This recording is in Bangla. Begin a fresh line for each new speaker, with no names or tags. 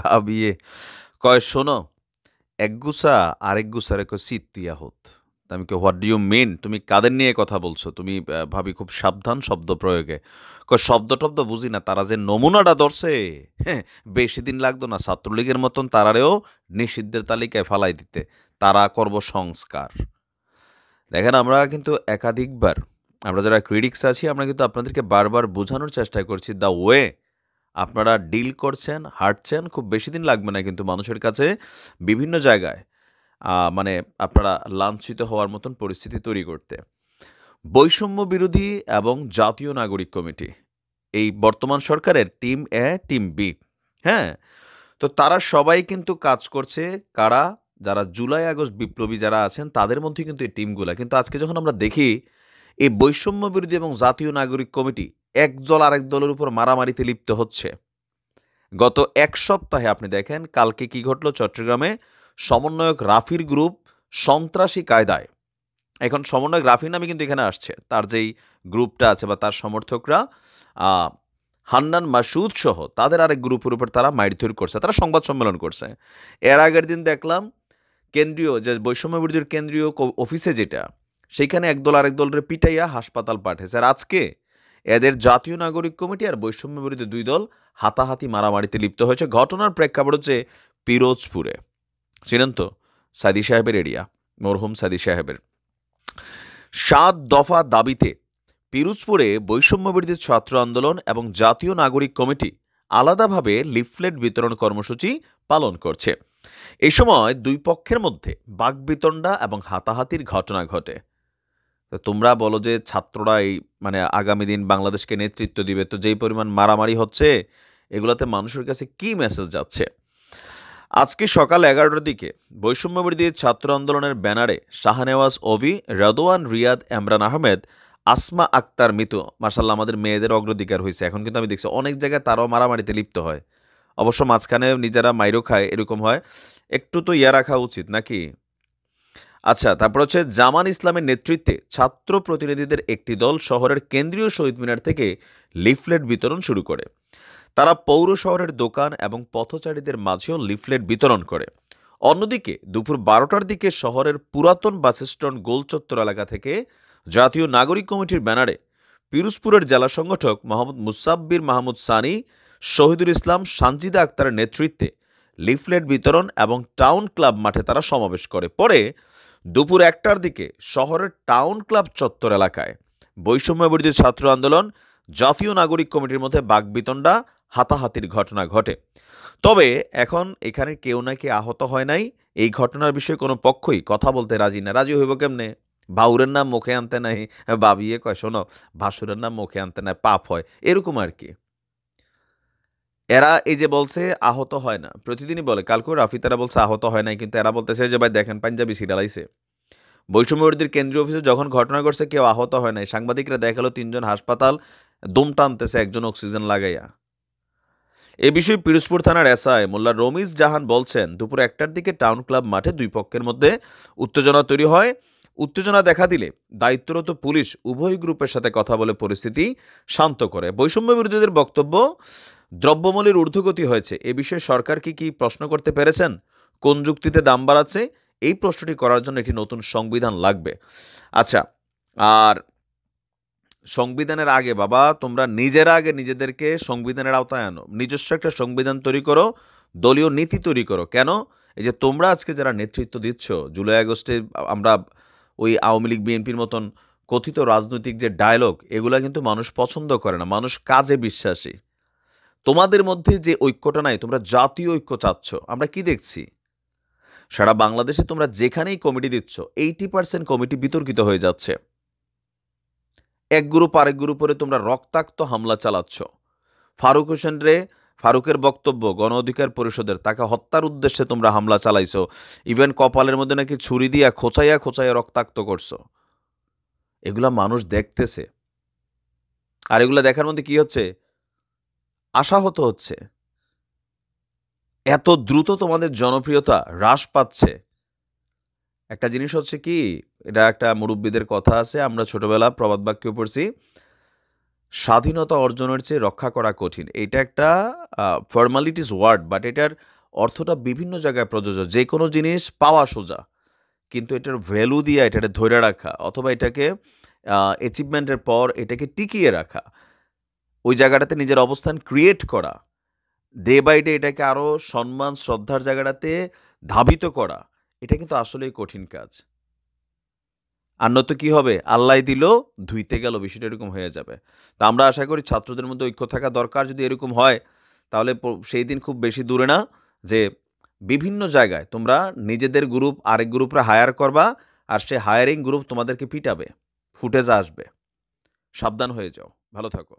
ভাবিয়ে কয় শোনো, একগুছা আরেক গুছারে কয় সিত্তিয়া হোত। তা আমি কই হোয়াট ডু ইউ মিন? তুমি কাদের নিয়ে কথা বলছো? তুমি ভাবি খুব সাবধান শব্দ প্রয়োগে। কয় শব্দ টব্দ বুঝি না, তারা যে নমুনাটা ধরছে, হ্যাঁ, বেশি দিন লাগতো না ছাত্রলীগের মতন তারারেও নিষিদ্ধের তালিকায় ফালাই দিতে। তারা করব সংস্কার। দেখেন আমরা কিন্তু একাধিকবার, আমরা যারা ক্রিটিক্স আছি আমরা কিন্তু আপনাদেরকে বারবার বোঝানোর চেষ্টা করছি দ্য ওয়ে আপনারা ডিল করছেন, হাঁটছেন, খুব বেশি দিন লাগবে না কিন্তু মানুষের কাছে বিভিন্ন জায়গায় মানে আপনারা লাঞ্ছিত হওয়ার মতন পরিস্থিতি তৈরি করতে। বৈষম্য বিরোধী এবং জাতীয় নাগরিক কমিটি, এই বর্তমান সরকারের টিম এ, টিম বি, হ্যাঁ? তো তারা সবাই কিন্তু কাজ করছে কারা? যারা জুলাই আগস্ট বিপ্লবী যারা আছেন তাদের মধ্যেই কিন্তু এই টিমগুলা। কিন্তু আজকে যখন আমরা দেখি এই বৈষম্য বিরোধী এবং জাতীয় নাগরিক কমিটি এক দল আরেক দলের উপর মারামারিতে লিপ্ত হচ্ছে। গত এক সপ্তাহে আপনি দেখেন কালকে কি ঘটল চট্টগ্রামে, সমন্বয়ক রাফির গ্রুপ সন্ত্রাসী কায়দায়, এখন সমন্বয়ক রাফির নামে কিন্তু এখানে আসছে, তার যেই গ্রুপটা আছে বা তার সমর্থকরা আহ, হান্নান মাসুদ সহ তাদের আরেক গ্রুপের উপর তারা মাইরধর করছে, তারা সংবাদ সম্মেলন করছে। এর আগের দিন দেখলাম কেন্দ্রীয় যে বৈষম্য বিরোধীর কেন্দ্রীয় অফিসে যেটা, সেইখানে একদল আরেক দলের পিটাইয়া হাসপাতাল পাঠিয়েছে। আর আজকে এদের জাতীয় নাগরিক কমিটি আর বৈষম্য বিরোধী দুই দল হাতাহাতি মারামারিতে লিপ্ত হয়েছে। ঘটনার প্রেক্ষাপট হচ্ছে পিরোজপুরে, চিনেন তো সাদি সাহেবের এরিয়া, মরহুম সাদি সাহেবের ৭ দফা দাবিতে পিরোজপুরে বৈষম্যবিরোধী ছাত্র আন্দোলন এবং জাতীয় নাগরিক কমিটি আলাদাভাবে লিফলেট বিতরণ কর্মসূচি পালন করছে। এই সময় দুই পক্ষের মধ্যে বাকবিতণ্ডা এবং হাতাহাতির ঘটনা ঘটে। তো তোমরা বলো যে ছাত্ররা এই মানে আগামী দিন বাংলাদেশকে নেতৃত্ব দিবে, তো যেই পরিমাণ মারামারি হচ্ছে এগুলাতে মানুষের কাছে কি মেসেজ যাচ্ছে? আজকে সকাল ১১টার দিকে বৈষম্যবিরোধী ছাত্র আন্দোলনের ব্যানারে শাহনেওয়াজ অভি, রাদওয়ান রিয়াদ, এমরান আহমেদ, আসমা আক্তার মিতু, মার্শাল্লাহ আমাদের মেয়েদের অগ্রাধিকার হয়েছে। এখন কিন্তু আমি দেখছি অনেক জায়গায় তারাও মারামারিতে লিপ্ত হয়। অবশ্য মাঝখানে নিজেরা মাইরও খায়, এরকম হয়। একটু তো ইয়া রাখা উচিত নাকি? আচ্ছা, তারপর হচ্ছে জামান ইসলামের নেতৃত্বে ছাত্র প্রতিনিধিদের একটি দল শহরের কেন্দ্রীয় শহীদ মিনার থেকে লিফলেট বিতরণ শুরু করে। তারা পৌর শহরের দোকান এবং পথচারীদের মাঝেও লিফলেট বিতরণ করে। অন্যদিকে দুপুর ১২টার দিকে শহরের পুরাতন বাসস্ট্যান্ড গোলচত্বর এলাকা থেকে জাতীয় নাগরিক কমিটির ব্যানারে পিরোজপুরের জেলা সংগঠক মোহাম্মদ মুসাব্বির মাহমুদ সানি, শহীদুল ইসলাম, সানজিদা আক্তারের নেতৃত্বে লিফলেট বিতরণ এবং টাউন ক্লাব মাঠে তারা সমাবেশ করে। পরে দুপুর ১টার দিকে শহরের টাউন ক্লাব চত্বর এলাকায় বৈষম্য বিরোধী ছাত্র আন্দোলন, জাতীয় নাগরিক কমিটির মধ্যে বাকবিতণ্ডা, হাতাহাতির ঘটনা ঘটে। তবে এখন এখানে কেউ নাকি আহত হয় নাই, এই ঘটনার বিষয়ে কোনো পক্ষই কথা বলতে রাজি না। রাজি হইব কেমনে? বাউরের নাম মুখে আনতে নাই, বাবিয়ে কয় শোনো, ভাসুরের নাম মুখে আনতে নাই, পাপ হয়, এরকম আর কি। এরা এই যে বলছে আহত হয় না, প্রতিদিনই বলে, কালকেও রাফি তারা বলছে আহত হয় নাই, কিন্তু এরা বলতেছে যে ভাই দেখেন পাঞ্জাবি সিরিয়াল আইছে। বৈষম্য বিরোধীর কেন্দ্রীয় অফিসে যখন ঘটনা ঘটছে কেউ আহত হয় নাই, সাংবাদিকরা দেখালো ৩ জন হাসপাতাল দম টানতেছে একজন অক্সিজেন লাগাইয়া। এ বিষয়ে পিরোজপুর থানার এসআই মোল্লা রমিজ জাহান বলছেন, দুপুর ১টার দিকে টাউন ক্লাব মাঠে দুই পক্ষের মধ্যে উত্তেজনা তৈরি হয়। উত্তেজনা দেখা দিলে দায়িত্বরত পুলিশ উভয় গ্রুপের সাথে কথা বলে পরিস্থিতি শান্ত করে। বৈষম্য বিরোধীদের বক্তব্য, দ্রব্যমূল্যের ঊর্ধ্বগতি হয়েছে, এ বিষয়ে সরকার কি প্রশ্ন করতে পেরেছেন? কোন যুক্তিতে দাম বাড়াচ্ছে? এই প্রশ্নটি করার জন্য একটি নতুন সংবিধান লাগবে। আচ্ছা, আর সংবিধানের আগে বাবা তোমরা নিজেরা আগে নিজেদেরকে সংবিধানের আওতায় আনো, নিজস্ব একটা সংবিধান তৈরি করো, দলীয় নীতি তৈরি করো। কেন? এই যে তোমরা আজকে যারা নেতৃত্ব দিচ্ছ জুলাই আগস্টে, আমরা ওই আওয়ামী লীগ বিএনপির মতন কথিত রাজনৈতিক যে ডায়লগ, এগুলা কিন্তু মানুষ পছন্দ করে না, মানুষ কাজে বিশ্বাসী। তোমাদের মধ্যে যে ঐক্যটা নাই, তোমরা জাতীয় ঐক্য চাচ্ছ, আমরা কি দেখছি সারা বাংলাদেশে তোমরা যেখানেই কমিটি দিচ্ছ 80% কমিটি বিতর্কিত হয়ে যাচ্ছে। এক গ্রুপ আরেক গ্রুপে তোমরা রক্তাক্ত হামলা চালাচ্ছ। ফারুক হোসেন রে, ফারুকের বক্তব্য গণ অধিকার পরিষদের, তাকে হত্যার উদ্দেশ্যে তোমরা হামলা চালাইছো। ইভেন কপালের মধ্যে নাকি ছুরি দিয়া খোঁচাইয়া খোঁচাইয়া রক্তাক্ত করছো। এগুলা মানুষ দেখতেছে, আর এগুলা দেখার মধ্যে কি হচ্ছে? আশাহত হচ্ছে। এত দ্রুত তোমাদের জনপ্রিয়তা হ্রাস পাচ্ছে। একটা জিনিস হচ্ছে কি, এটা একটা মুরব্বীদের কথা আছে, আমরা ছোটবেলা প্রবাদ বাক্য পড়ছি, স্বাধীনতা অর্জনের চেয়ে রক্ষা করা কঠিন। এটা একটা ফর্মালিটিস ওয়ার্ড, বাট এটার অর্থটা বিভিন্ন জায়গায় প্রযোজ্য। যেকোনো জিনিস পাওয়া সোজা। কিন্তু এটার ভ্যালু দিয়া এটাকে ধইরা রাখা অথবা এটাকে অ্যাচিভমেন্টের পর এটাকে টিকিয়ে রাখা, ওই জায়গাটাতে নিজের অবস্থান ক্রিয়েট করা, ডে বাই ডে এটাকে আরো সম্মান, শ্রদ্ধার জায়গাটাতে ধাবিত করা, এটা কিন্তু আসলেই কঠিন কাজ। আর নয়তো কি হবে? আল্লাহই দিল, ধুইতে গেল, বিষয়টা এরকম হয়ে যাবে। তো আমরা আশা করি ছাত্রদের মধ্যে ঐক্য থাকা দরকার। যদি এরকম হয়, তাহলে সেই দিন খুব বেশি দূরে না যে বিভিন্ন জায়গায় তোমরা নিজেদের গ্রুপ আরেক গ্রুপরে হায়ার করবা, আর সেই হায়ারিং গ্রুপ তোমাদেরকে পিটাবে, ফুটেজ আসবে। সাবধান হয়ে যাও। ভালো থাকো।